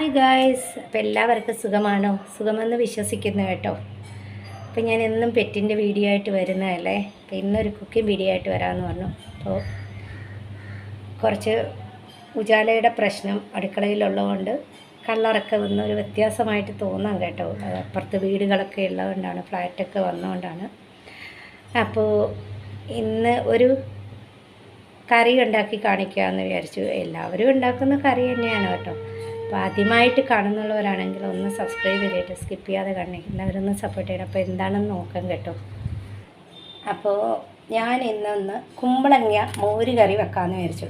Hi guys, അപ്പോൾ എല്ലാവർക്കും സുഖമാണോ? സുഖമെന്ന് വിശ്വസിക്കുന്നു കേട്ടോ. അപ്പോൾ ഞാൻ എന്നും പെറ്റിൻ്റെ വീഡിയോ ആയിട്ട് വരുന്നതല്ലേ. അപ്പോൾ ഇന്നൊരു കുക്കിംഗ് വീഡിയോ ആയിട്ട് വരാമെന്ന് പറഞ്ഞു. അപ്പോൾ കുറച്ച് ഉജാലയുടെ പ്രശ്നം അടുക്കളയിലുള്ളതുകൊണ്ട് കളറൊക്കെ ഒന്നൊരു വ്യത്യാസമായിട്ട് തോന്നാം കേട്ടോ. അപ്പുറത്ത് വീടുകളൊക്കെ ഉള്ളതുകൊണ്ടാണ്, ഫ്ലാറ്റൊക്കെ വന്നതുകൊണ്ടാണ്. അപ്പോൾ ഇന്ന് ഒരു കറി ഉണ്ടാക്കി കാണിക്കാമെന്ന് വിചാരിച്ചു. എല്ലാവരും ഉണ്ടാക്കുന്ന കറി തന്നെയാണ് കേട്ടോ. അപ്പോൾ ആദ്യമായിട്ട് കാണുന്നുള്ളവരാണെങ്കിൽ ഒന്ന് സബ്സ്ക്രൈബ് ചെയ്തിട്ട് സ്കിപ്പ് ചെയ്യാതെ കാണണേ. എല്ലാവരും ഒന്ന് സപ്പോർട്ട് ചെയ്യണം. അപ്പോൾ എന്താണെന്ന് നോക്കാം കേട്ടോ. അപ്പോൾ ഞാൻ ഇന്നൊന്ന് കുമ്പളങ്ങ മോര് കറി വെക്കാമെന്ന് വിചാരിച്ചു.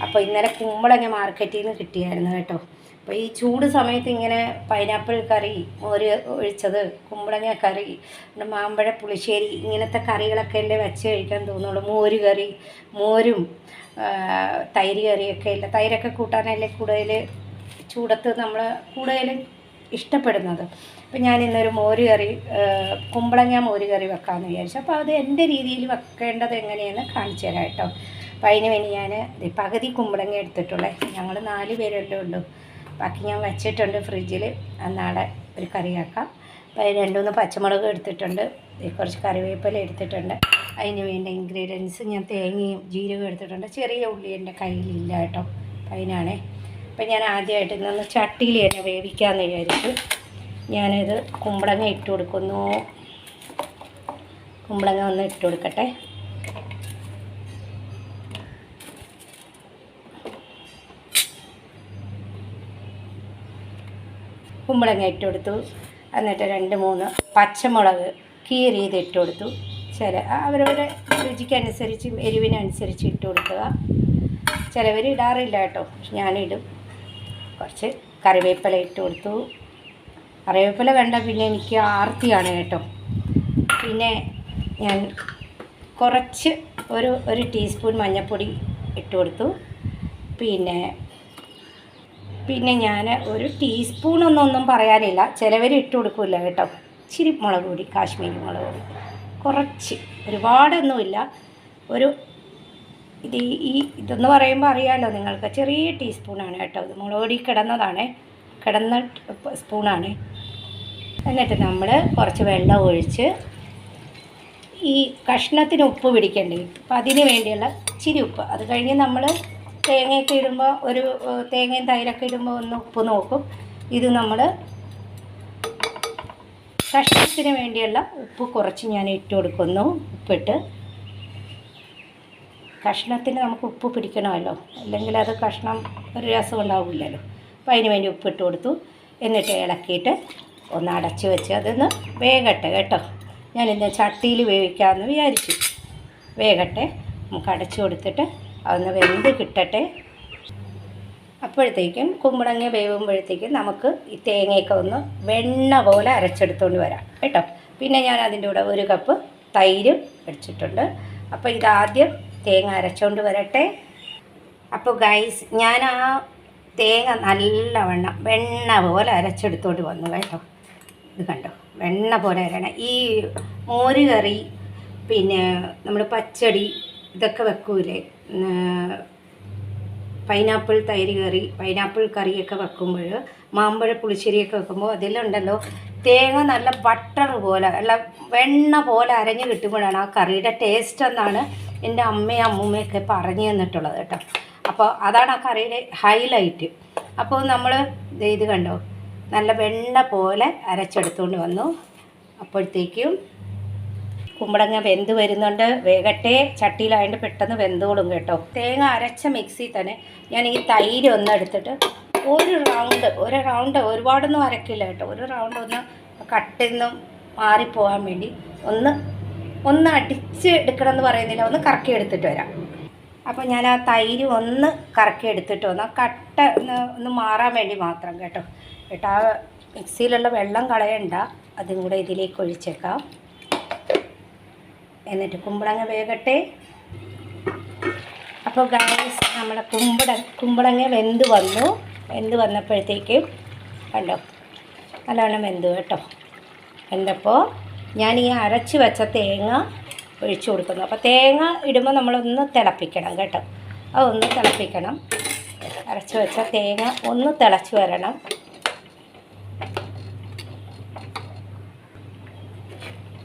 അപ്പോൾ ഇന്നലെ കുമ്പളങ്ങ മാർക്കറ്റിൽ നിന്ന് കിട്ടിയായിരുന്നു കേട്ടോ. അപ്പോൾ ഈ ചൂട് സമയത്ത് ഇങ്ങനെ പൈനാപ്പിൾ കറി, മോര് ഒഴിച്ചത്, കുമ്പളങ്ങ കറി, മാമ്പഴ പുളിശ്ശേരി, ഇങ്ങനത്തെ കറികളൊക്കെ അല്ലേ വെച്ച് കഴിക്കാൻ തോന്നുള്ളൂ. മോര് കറി, മോരും തൈര് കറിയൊക്കെ ഇല്ല, തൈരൊക്കെ കൂട്ടാനല്ലേ കൂടുതൽ ചൂടത്ത് നമ്മൾ കൂടുതൽ ഇഷ്ടപ്പെടുന്നത്. അപ്പോൾ ഞാൻ ഇന്നൊരു മോര് കറി, കുമ്പളങ്ങ മോര് കറി വെക്കാമെന്ന് വിചാരിച്ചു. അപ്പോൾ അത് എൻ്റെ രീതിയിൽ വെക്കേണ്ടത് എങ്ങനെയെന്ന് കാണിച്ചു തരാം കേട്ടോ. അപ്പോൾ അതിന് വേണ്ടി ഞാൻ പകുതി കുമ്പളങ്ങ എടുത്തിട്ടുള്ളേ. ഞങ്ങൾ 4 പേരല്ലേ ഉള്ളൂ. ബാക്കി ഞാൻ വെച്ചിട്ടുണ്ട് ഫ്രിഡ്ജിൽ, നാളെ ഒരു കറിയാക്കാം. അപ്പോൾ 2-3 പച്ചമുളക് എടുത്തിട്ടുണ്ട്, കുറച്ച് കറിവേപ്പില എടുത്തിട്ടുണ്ട്. അതിന് വേണ്ട ഇൻഗ്രീഡിയൻസ് ഞാൻ തേങ്ങയും ജീരകവും എടുത്തിട്ടുണ്ട്. ചെറിയ ഉള്ളി എൻ്റെ കയ്യിലില്ല കേട്ടോ, അതിനാണേ. അപ്പം ഞാൻ ആദ്യമായിട്ട് ഇന്നൊന്ന് ചട്ടിയിൽ തന്നെ വേവിക്കാമെന്ന് വിചാരിച്ചു. ഞാനിത് കുമ്പളങ്ങ ഇട്ട് കൊടുക്കുന്നു. കുമ്പളങ്ങ ഒന്ന് ഇട്ട് കൊടുക്കട്ടെ. കുമ്പളങ്ങ ഇട്ട് കൊടുത്തു. എന്നിട്ട് 2-3 പച്ചമുളക് കീറിയത് ഇട്ട് കൊടുത്തു. അവരവരുടെ രുചിക്കനുസരിച്ച് എരിവിനനുസരിച്ച് ഇട്ട് കൊടുക്കുക. ചിലവർ ഇടാറില്ല കേട്ടോ, ഞാനിടും. കുറച്ച് കറിവേപ്പില ഇട്ട് കൊടുത്തു. കറിവേപ്പില വേണ്ട, പിന്നെ എനിക്ക് ആർത്തിയാണ് കേട്ടോ. പിന്നെ ഞാൻ കുറച്ച് ഒരു ടീസ്പൂൺ മഞ്ഞൾപ്പൊടി ഇട്ട് കൊടുത്തു. പിന്നെ ഞാൻ ഒരു ടീസ്പൂണൊന്നും പറയാനില്ല, ചിലവർ ഇട്ട് കൊടുക്കില്ല കേട്ടോ. ഇച്ചിരി മുളക് പൊടി, കാശ്മീരി മുളക് പൊടി കുറച്ച്, ഒരുപാടൊന്നുമില്ല. ഇതെന്ന് പറയുമ്പോൾ അറിയാമല്ലോ നിങ്ങൾക്ക്, ചെറിയ ടീസ്പൂണാണ് കേട്ടോ. ഇത് മുളക് പൊടി കിടന്ന സ്പൂണാണ്. എന്നിട്ട് നമ്മൾ കുറച്ച് വെള്ളം ഒഴിച്ച് ഈ കഷ്ണത്തിന് ഉപ്പ് പിടിക്കേണ്ടി, അപ്പം അതിന് വേണ്ടിയുള്ള ഇച്ചിരി ഉപ്പ്. അത് കഴിഞ്ഞ് നമ്മൾ തേങ്ങയൊക്കെ ഇടുമ്പോൾ, തേങ്ങയും തൈരൊക്കെ ഇടുമ്പോൾ ഒന്ന് ഉപ്പ് നോക്കും. ഇത് നമ്മൾ കഷ്ണത്തിന് വേണ്ടിയുള്ള ഉപ്പ് കുറച്ച് ഞാൻ ഇട്ട് കൊടുക്കുന്നു. ഉപ്പിട്ട് കഷ്ണത്തിന് നമുക്ക് ഉപ്പ് പിടിക്കണമല്ലോ, അല്ലെങ്കിൽ അത് കഷ്ണം ഒരു രസം ഉണ്ടാവില്ലല്ലോ. അപ്പോൾ അതിന് വേണ്ടി ഉപ്പിട്ട് കൊടുത്തു. എന്നിട്ട് ഇളക്കിയിട്ട് ഒന്ന് അടച്ച് വെച്ച് അതൊന്ന് വേകട്ടെ കേട്ടോ. ഞാനിന്ന് ചട്ടിയിൽ വേവിക്കാമെന്ന് വിചാരിച്ചു. വേകട്ടെ, നമുക്ക് അടച്ചു കൊടുത്തിട്ട് അതൊന്ന് വെന്ത് കിട്ടട്ടെ. അപ്പോഴത്തേക്കും കുമ്പളങ്ങ വേവുമ്പോഴത്തേക്കും നമുക്ക് ഈ തേങ്ങയൊക്കെ ഒന്ന് വെണ്ണ പോലെ അരച്ചെടുത്തുകൊണ്ട് വരാം കേട്ടോ. പിന്നെ ഞാൻ അതിൻ്റെ കൂടെ 1 കപ്പ് തൈര് വെച്ചിട്ടുണ്ട്. അപ്പോൾ ഇതാദ്യം തേങ്ങ അരച്ചുകൊണ്ട് വരട്ടെ. അപ്പോൾ ഗൈസ്, ഞാൻ ആ തേങ്ങ നല്ലവണ്ണം വെണ്ണ പോലെ അരച്ചെടുത്തോണ്ട് വന്നു കേട്ടോ. ഇത് കണ്ടോ, വെണ്ണ പോലെ അരയണം. ഈ മോര് കറി, പിന്നെ നമ്മൾ പച്ചടി ഇതൊക്കെ വെക്കൂലേ, പൈനാപ്പിൾ തൈര് കറി, പൈനാപ്പിൾ കറിയൊക്കെ വെക്കുമ്പോൾ, മാമ്പഴ പുളിശ്ശേരിയൊക്കെ വെക്കുമ്പോൾ അതിലുണ്ടല്ലോ തേങ്ങ നല്ല ബട്ടർ പോലെ, അല്ല വെണ്ണ പോലെ അരഞ്ഞ് കിട്ടുമ്പോഴാണ് ആ കറിയുടെ ടേസ്റ്റ് എന്നാണ് എൻ്റെ അമ്മയും അമ്മൂമ്മയൊക്കെ പറഞ്ഞു തന്നിട്ടുള്ളത് കേട്ടോ. അപ്പോൾ അതാണ് ആ കറിയുടെ ഹൈലൈറ്റ്. അപ്പോൾ നമ്മൾ ഇത് കണ്ടോ, നല്ല വെണ്ണ പോലെ അരച്ചെടുത്തുകൊണ്ട് വന്നു. അപ്പോഴത്തേക്കും കുമ്പളങ്ങ വെന്ത് വരുന്നുണ്ട്. വേഗട്ടെ, ചട്ടിയിലായതുകൊണ്ട് പെട്ടെന്ന് വെന്തോളും കേട്ടോ. തേങ്ങ അരച്ച മിക്സിയിൽ തന്നെ ഞാൻ ഈ തൈര് ഒന്ന് എടുത്തിട്ട് ഒരു റൗണ്ട് ഒരുപാടൊന്നും അരക്കില്ല കേട്ടോ. ഒരു റൗണ്ട് ഒന്ന് കട്ടിൽ നിന്നും മാറിപ്പോകാൻ വേണ്ടി ഒന്ന് അടിച്ച് എടുക്കണമെന്ന് പറയുന്നില്ല, ഒന്ന് കറക്കി എടുത്തിട്ട് വരാം. അപ്പോൾ ഞാൻ ആ തൈര് ഒന്ന് കറക്കി എടുത്തിട്ട് വന്ന് കട്ട ഒന്ന് മാറാൻ വേണ്ടി മാത്രം കേട്ടോ. ആ മിക്സിയിലുള്ള വെള്ളം കളയണ്ട, അതും കൂടെ ഇതിലേക്ക് ഒഴിച്ചേക്കാം. എന്നിട്ട് കുമ്പളങ്ങ വേകട്ടെ. അപ്പോൾ ഗൈസ്, നമ്മുടെ കുമ്പളങ്ങ വെന്ത് വന്നപ്പോഴത്തേക്കും കണ്ടോ, നല്ലവണ്ണം വെന്തു കേട്ടോ. വെന്തപ്പോൾ ഞാൻ ഈ അരച്ച് വെച്ച തേങ്ങ ഒഴിച്ചു കൊടുക്കുന്നു. അപ്പോൾ തേങ്ങ ഇടുമ്പോൾ നമ്മളൊന്ന് തിളപ്പിക്കണം കേട്ടോ. അതൊന്ന് തിളപ്പിക്കണം. അരച്ച് വെച്ച തേങ്ങ ഒന്ന് തിളച്ച് വരണം.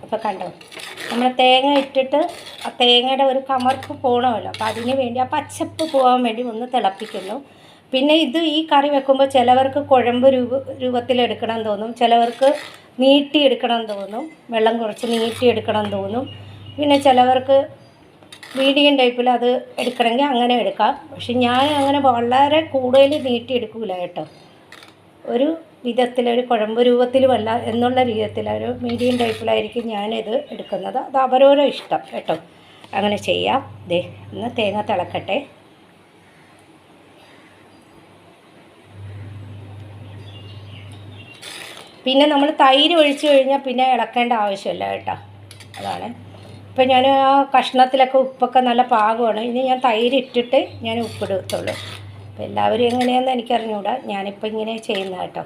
അപ്പോൾ കണ്ടോ, നമ്മൾ തേങ്ങ ഇട്ടിട്ട് ആ തേങ്ങയുടെ ഒരു കമർപ്പ് പോകണമല്ലോ, അപ്പോൾ അതിന് വേണ്ടി ആ പച്ചപ്പ് പോകാൻ വേണ്ടി ഒന്ന് തിളപ്പിക്കുന്നു. പിന്നെ ഈ കറി വെക്കുമ്പോൾ ചിലവർക്ക് കുഴമ്പ് രൂപത്തിലെടുക്കണം തോന്നും, ചിലവർക്ക് നീട്ടിയെടുക്കണം തോന്നും, വെള്ളം കുറച്ച് നീട്ടിയെടുക്കണം തോന്നും. പിന്നെ ചിലവർക്ക് മീഡിയം ടൈപ്പിൽ അത് എടുക്കണമെങ്കിൽ അങ്ങനെ എടുക്കാം. പക്ഷെ ഞാൻ അങ്ങനെ വളരെ കൂടുതൽ നീട്ടിയെടുക്കില്ല കേട്ടോ. ഒരു വിധത്തിലൊരു കുഴമ്പ് രൂപത്തിലുമല്ല എന്നുള്ള രീതിയിലൊരു മീഡിയം ടൈപ്പിലായിരിക്കും ഞാനിത് എടുക്കുന്നത്. അത് അവരോരോ ഇഷ്ടം കേട്ടോ, അങ്ങനെ ചെയ്യാം. ദേ ഒന്ന് തേങ്ങ തിളക്കട്ടെ. പിന്നെ നമ്മൾ തൈര് ഒഴിച്ച് കഴിഞ്ഞാൽ പിന്നെ ഇളക്കേണ്ട ആവശ്യമില്ല കേട്ടോ. അതാണ് ഇപ്പം ഞാൻ ആ കഷ്ണത്തിലൊക്കെ ഉപ്പൊക്കെ നല്ല പാകമാണ്. ഇനി ഞാൻ തൈര് ഇട്ടിട്ട് ഞാൻ ഉപ്പിടത്തുള്ളൂ. അപ്പോൾ എല്ലാവരും എങ്ങനെയാണെന്ന് എനിക്കറിഞ്ഞൂടാ, ഞാനിപ്പോൾ ഇങ്ങനെ ചെയ്യുന്ന കേട്ടോ.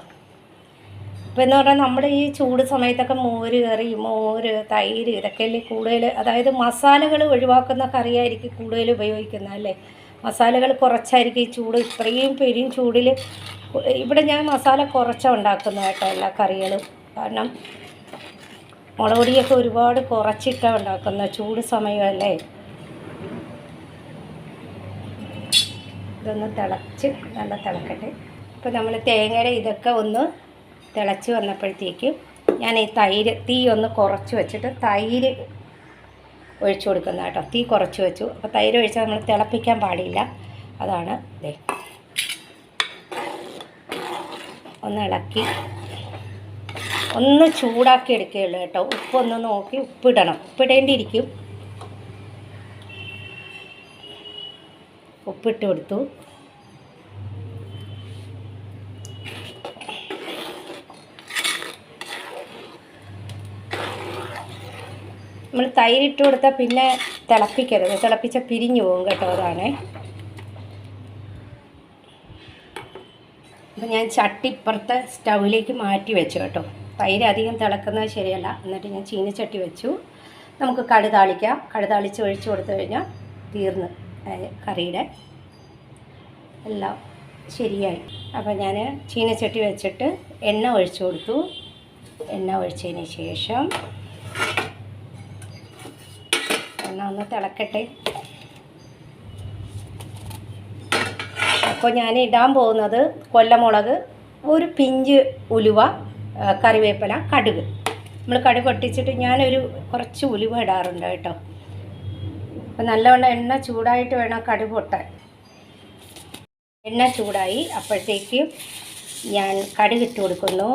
ഇപ്പോൾ എന്ന് പറഞ്ഞാൽ നമ്മുടെ ഈ ചൂട് സമയത്തൊക്കെ മോര് കറി, മോര്, തൈര് ഇതൊക്കെയല്ലേ കൂടുതൽ, അതായത് മസാലകൾ ഒഴിവാക്കുന്ന കറിയായിരിക്കും കൂടുതൽ ഉപയോഗിക്കുന്നത് അല്ലേ. മസാലകൾ കുറച്ചായിരിക്കും ഈ ചൂട്, ഇത്രയും പെരും ചൂടിൽ. ഇവിടെ ഞാൻ മസാല കുറച്ചാണ് ഉണ്ടാക്കുന്നത് കേട്ടോ എല്ലാ കറികളും. കാരണം മുളക് പൊടിയൊക്കെ ഒരുപാട് കുറച്ചിട്ടാണ് ഉണ്ടാക്കുന്നത്, ചൂട് സമയമല്ലേ. ഇതൊന്ന് തിളച്ച് നല്ല തിളക്കട്ടെ. ഇപ്പോൾ നമ്മൾ തേങ്ങയുടെ ഇതൊക്കെ ഒന്ന് തിളച്ച് വന്നപ്പോഴത്തേക്കും ഞാൻ ഈ തൈര് തീ ഒന്ന് കുറച്ച് വെച്ചിട്ട് തൈര് ഒഴിച്ചു കൊടുക്കുന്ന കേട്ടോ. തീ കുറച്ച് വെച്ചു. അപ്പോൾ തൈര് ഒഴിച്ചാൽ നമ്മൾ തിളപ്പിക്കാൻ പാടില്ല, അതാണ്. ദേ ഒന്ന് ഇളക്കി ഒന്ന് ചൂടാക്കി എടുക്കുകയുള്ളൂ കേട്ടോ. ഉപ്പൊന്ന് നോക്കി ഉപ്പിടണം, ഉപ്പിടേണ്ടിയിരിക്കും. ഉപ്പിട്ട് കൊടുത്തു. നമ്മൾ തൈരിട്ട് കൊടുത്താൽ പിന്നെ തിളപ്പിക്കരുത്, തിളപ്പിച്ചാൽ പിരിഞ്ഞു പോകും കേട്ടോ, അതാണ്. അപ്പം ഞാൻ ചട്ടി ഇപ്പുറത്തെ സ്റ്റൗവിലേക്ക് മാറ്റി വെച്ചു കേട്ടോ. തൈര് അധികം തിളക്കുന്നത് ശരിയല്ല. എന്നിട്ട് ഞാൻ ചീനച്ചട്ടി വെച്ചു. നമുക്ക് കടുതാളിക്കാം. കടുതാളിച്ച് ഒഴിച്ചു കൊടുത്തു കഴിഞ്ഞാൽ തീർന്ന് കറിയുടെ എല്ലാം ശരിയായി. അപ്പോൾ ഞാൻ ചീനച്ചട്ടി വെച്ചിട്ട് എണ്ണ ഒഴിച്ചു കൊടുത്തു. എണ്ണ ഒഴിച്ചതിന് ശേഷം എണ്ണ ഒന്ന് തിളക്കട്ടെ. അപ്പോൾ ഞാൻ ഇടാൻ പോകുന്നത് കൊല്ലമുളക്, ഒരു പിഞ്ച് ഉലുവ, കറിവേപ്പില, കടുക്. നമ്മൾ കടുക് പൊട്ടിച്ചിട്ട് ഞാനൊരു കുറച്ച് ഉലുവ ഇടാറുണ്ട് കേട്ടോ. അപ്പോൾ നല്ലവണ്ണം എണ്ണ ചൂടായിട്ട് വേണം കടുക് പൊട്ടാൻ. എണ്ണ ചൂടായി, അപ്പോഴത്തേക്കും ഞാൻ കടുക് ഇട്ട് കൊടുക്കുന്നു.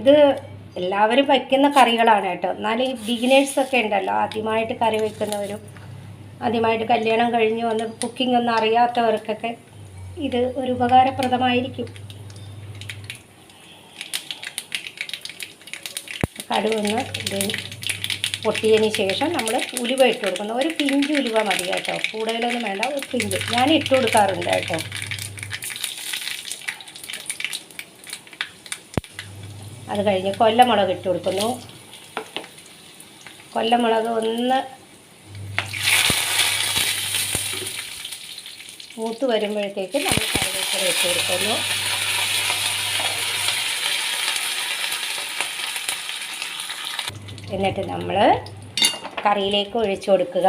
ഇത് എല്ലാവരും വയ്ക്കുന്ന കറികളാണ് കേട്ടോ. എന്നാലും ഈ ബിഗിനേഴ്സൊക്കെ ഉണ്ടല്ലോ, ആദ്യമായിട്ട് കറി വയ്ക്കുന്നവരും ആദ്യമായിട്ട് കല്യാണം കഴിഞ്ഞ് വന്ന് കുക്കിംഗ് ഒന്നും അറിയാത്തവർക്കൊക്കെ ഇത് ഒരു ഉപകാരപ്രദമായിരിക്കും. കടുകൊന്ന് പൊട്ടിയതിന് ശേഷം നമ്മൾ ഉലുവ ഇട്ട് കൊടുക്കുന്നു. ഒരു പിഞ്ച് ഉലുവ മതി കേട്ടോ, കൂടുതലൊന്നും വേണ്ട, ഒരു പിഞ്ച് ഞാൻ ഇട്ട് കൊടുക്കാറുണ്ട് കേട്ടോ. അത് കഴിഞ്ഞ് കൊല്ലമുളക് ഇട്ട് കൊടുക്കുന്നു. കൊല്ലമുളക് ഒന്ന് മൂത്ത് വരുമ്പോഴത്തേക്ക് നമ്മൾ കറിവേപ്പില ഇട്ട് കൊടുക്കുന്നു. എന്നിട്ട് നമ്മൾ കറിയിലേക്ക് ഒഴിച്ചു കൊടുക്കുക.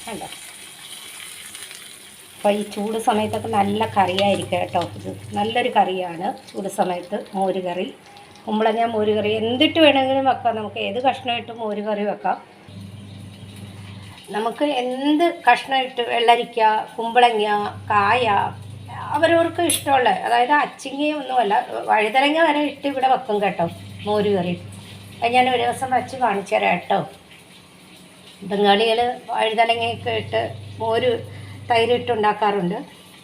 കണ്ടോ, അപ്പോൾ ഈ ചൂട് സമയത്തൊക്കെ നല്ല കറിയായിരിക്കും കേട്ടോ. ഇത് നല്ലൊരു കറിയാണ് ചൂട് സമയത്ത്. മോര് കറി, കുമ്പളങ്ങ മോര് കറി, എന്തിട്ട് വേണമെങ്കിലും വെക്കാം. നമുക്ക് ഏത് കഷ്ണമായിട്ടും മോര് കറി വെക്കാം. നമുക്ക് എന്ത് കഷ്ണമിട്ട്, വെള്ളരിക്ക, കുമ്പളങ്ങ, കായ, അവരവർക്ക് ഇഷ്ടമുള്ള, അതായത് അച്ചിങ്ങയൊന്നുമല്ല, വഴുതനങ്ങ വരെ ഇട്ട് ഇവിടെ വെക്കും കേട്ടോ മോര് കറി. അത് ഞാൻ ഒരു ദിവസം വച്ച് കാണിച്ചു തരാം കേട്ടോ. ബംഗാളികൾ വഴുതനങ്ങയൊക്കെ ഇട്ട് മോര് തൈരിട്ടുണ്ടാക്കാറുണ്ട്.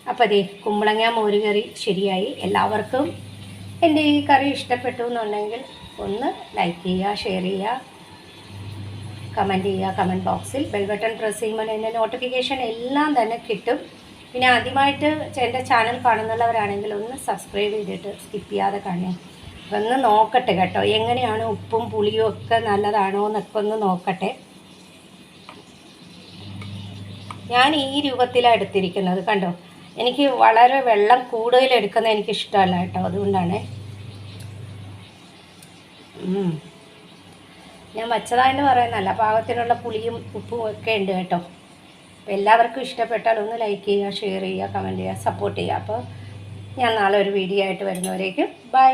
അപ്പോൾ അതേ കുമ്പളങ്ങ മോര് കറി ശരിയായി. എല്ലാവർക്കും എൻ്റെ ഈ കറി ഇഷ്ടപ്പെട്ടു എന്നുണ്ടെങ്കിൽ ഒന്ന് ലൈക്ക് ചെയ്യുക, ഷെയർ ചെയ്യുക, കമൻറ്റ് ചെയ്യുക. കമൻറ്റ് ബോക്സിൽ ബെൽ ബട്ടൺ പ്രസ് ചെയ്യുമ്പോൾ എൻ്റെ നോട്ടിഫിക്കേഷൻ എല്ലാം തന്നെ കിട്ടും. പിന്നെ ആദ്യമായിട്ട് എൻ്റെ ചാനൽ കാണുന്നവരാണെങ്കിൽ ഒന്ന് സബ്സ്ക്രൈബ് ചെയ്തിട്ട് സ്കിപ്പ് ചെയ്യാതെ കാണേ. ഒന്ന് നോക്കട്ടെ കേട്ടോ, എങ്ങനെയാണ് ഉപ്പും പുളിയും ഒക്കെ നല്ലതാണോ എന്നൊക്കെ ഒന്ന് നോക്കട്ടെ. ഞാൻ ഈ രൂപത്തിലാണ് എടുത്തിരിക്കുന്നത് കണ്ടോ. എനിക്ക് വളരെ വെള്ളം കൂടുതൽ എടുക്കുന്നത് എനിക്ക് ഇഷ്ടമല്ല കേട്ടോ, അതുകൊണ്ടാണ്. ഞാൻ വച്ചതായെന്ന് പറയുന്നതല്ല, പാകത്തിനുള്ള പുളിയും ഉപ്പും ഒക്കെ ഉണ്ട് കേട്ടോ. അപ്പോൾ എല്ലാവർക്കും ഇഷ്ടപ്പെട്ടാൽ ഒന്ന് ലൈക്ക് ചെയ്യുക, ഷെയർ ചെയ്യുക, കമൻറ്റ് ചെയ്യുക, സപ്പോർട്ട് ചെയ്യുക. അപ്പോൾ ഞാൻ നാളെ ഒരു വീഡിയോ ആയിട്ട് വരുന്നവരേക്കും ബൈ.